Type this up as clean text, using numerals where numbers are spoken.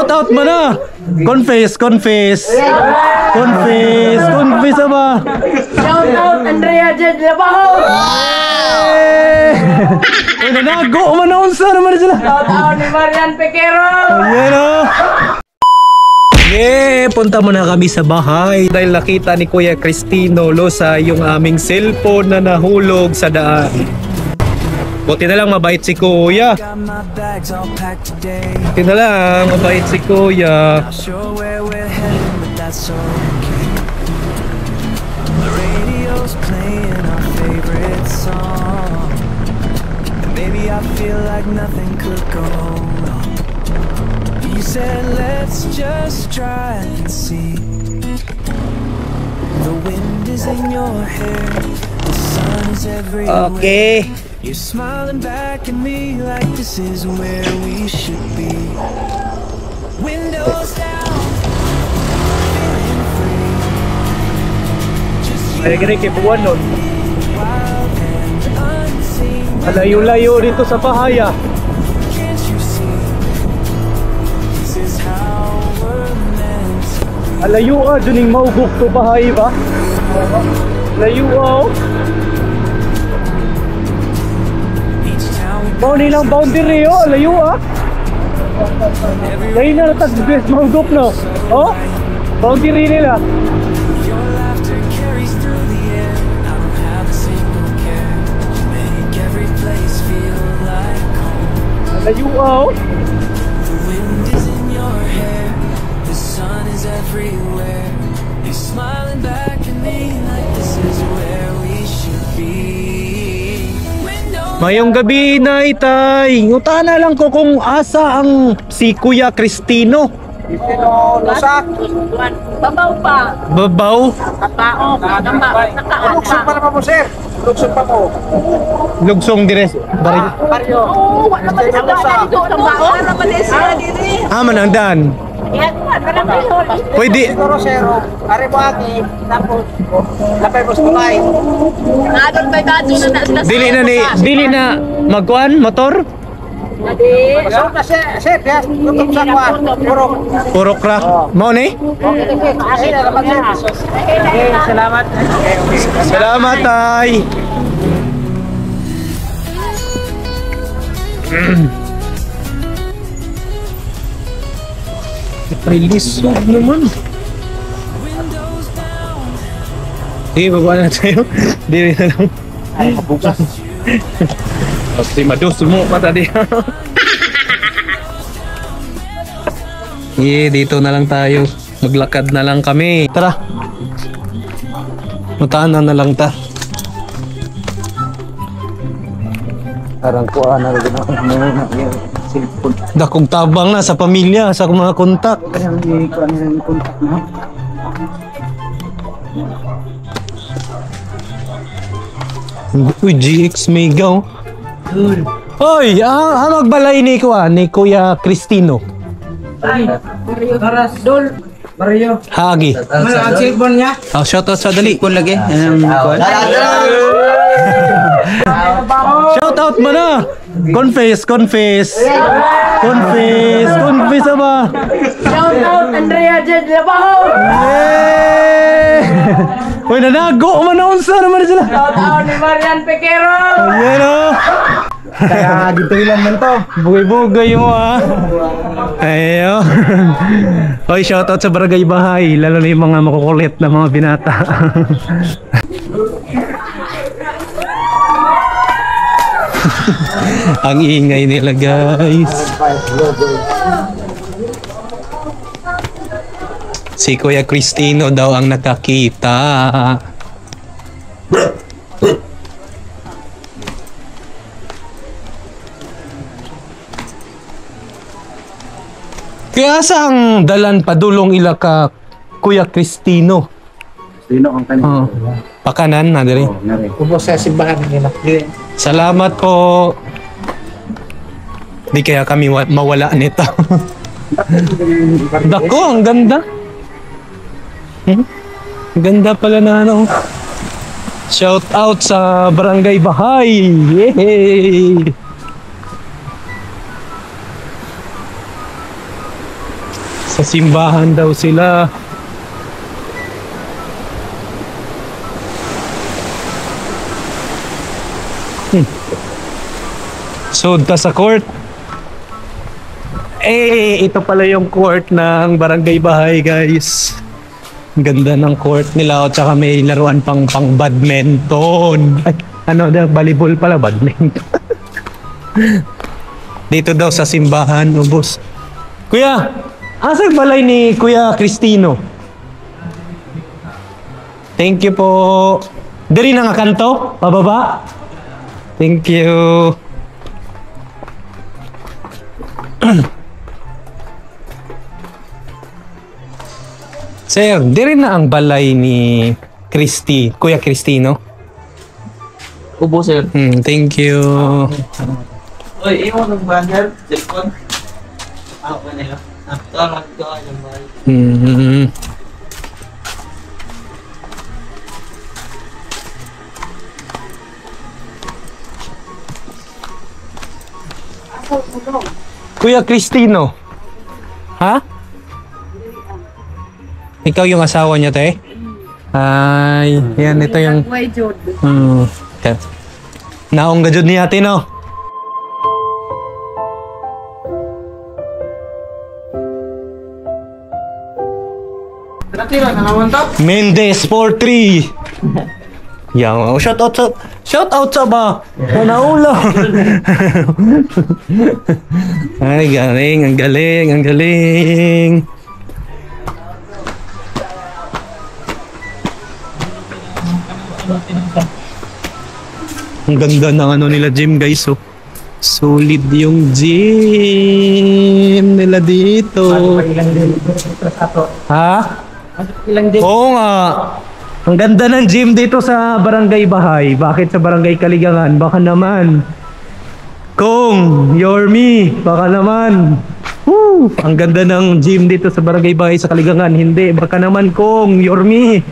Shout out mo na. Confess ba? Shout out Andrea Jed Labaho. Uy, nanago man na unsa naman sila. Shout out ni Marian Pequero. Ayan o. Punta mo na kami sa bahay dahil nakita ni Kuya Cristino Losa yung aming cellphone na nahulog sa daan. Buti na lang mabait si Kuya. Buti na lang mabait si Kuya. Baby, I feel like nothing could go wrong. You said let's just try and see. The wind is in your hair, the sun is everywhere. Okay. You're smiling back at me like this is where we should be. Windows down, feeling free. Just you Ay, kay buwan nun. wild and unseen. Malayo-layo dito sa bahay ah. Can't you see? This is how we're meant to. Alayo ah, duning maugok to bahay ba? Layo ah. Each town we Mau nilang boundary oh, layo ah. Layo na natag-best maugok no. Oh, boundary nila. Your laughter carries through the air. I don't have a single care. You make every place feel like home. Layo ah. The wind is in your hair. The sun is everywhere. You're smiling back at me like this is where we should be. Windows Mayong gabi na itay. Utana lang ko kung asa ang si Kuya Cristino. Babaw pa. Babaw. Katao. Lugsong pa naman mo, sir. Lugsong pa mo. Lugsong dire. Bari. Baryo. Oo, wala naman sa bahay dito. Ang baon naman siya diri. Manangdan. Yan, wala naman. Pwede. Siguro, sir. Ari mo agi. Tapos, lapay mo sa tulay. Nadon ba dadto na sila. Dili na magkuan motor. Adi. Masarap na, sir. Yes. Lutok sa kuwan. Purok. Puro crack. Mo ni? Ay, nalaman, sir. Okay, salamat. Salamat tay. Ay, lisod naman. Sige, baba na tayo. Dili na lang. Ay, mabukas. Pasti madus mo pa tadi. Dito na lang tayo. Maglakad na lang kami. Tara. Mutahan na lang ta. Parang kuha na rin ako ng cellphone. Dakong tabang na sa pamilya, sa mga kontak. Kaya hindi ko ano yung contact mo. Uy, GX Megaw. Hoy, magbalay ni Kuya Cristino. Taras. Dol. Baryo. Hagi. Ano ang cellphone niya? Oh, shout out sa dali. Kung lagi. Shout out mo na. Confess ba? Shout out Andrea Jed Labaho. Uy, nanago man na unsa naman sila. Shout out ni Marian Pequero. Ayan o. Kaya dito ilan man to. Bugay-bugay mo ah. Ayo. Oy, shoutout sa Barangay Bahay, lalo na yung mga makukulit na mga binata. Ang ingay nila, guys. Si Kuya Cristino daw ang nakakita. Kaya saang dalan padulong ila ka Kuya Cristino? Sino ang kanina? Pakanan na diri. Ubos sa simbahan nila. Salamat po. Di kaya kami mawala nito. Dako, ang ganda. Ang ganda pala na ano. Shout out sa Barangay Bahay. Yay! Sa simbahan daw sila. Sud ka sa court. Ito pala yung court ng Barangay Bahay, guys. Ang ganda ng court nila. At saka may laruan pang badminton. Ay, ano na, volleyball pala, badminton. Dito daw sa simbahan, ubos. Kuya, asang balay ni Kuya Cristino? Thank you po. Diri na nga kanto, pababa. Thank you. Sir, diri na ang balay ni Kuya Cristino. Ubo, sir. Thank you. Oy, imo ng banner, cellphone. Ako nila. Tawag ko ang bahay. Kuya Cristino. Ha? Ikaw yung asawa niya, te? Ay, yan, ito yung... Okay. Naong gajud ni ate, no? Tira na naman to. Mendez 43. Yang, shout out sa ba? Naula. Ay, galing, ang galing, ang galing. Ang ganda ng ano nila gym, guys, oh. Solid yung gym nila dito. Ha? Ilang din. Oo nga. Ang ganda ng gym dito sa Barangay Bahay. Bakit sa Barangay Kaligangan? Baka naman. Kung, Yormi, baka naman. Woo! Ang ganda ng gym dito sa Barangay Bahay sa Kaligangan. Hindi, baka naman Kung, Yormi.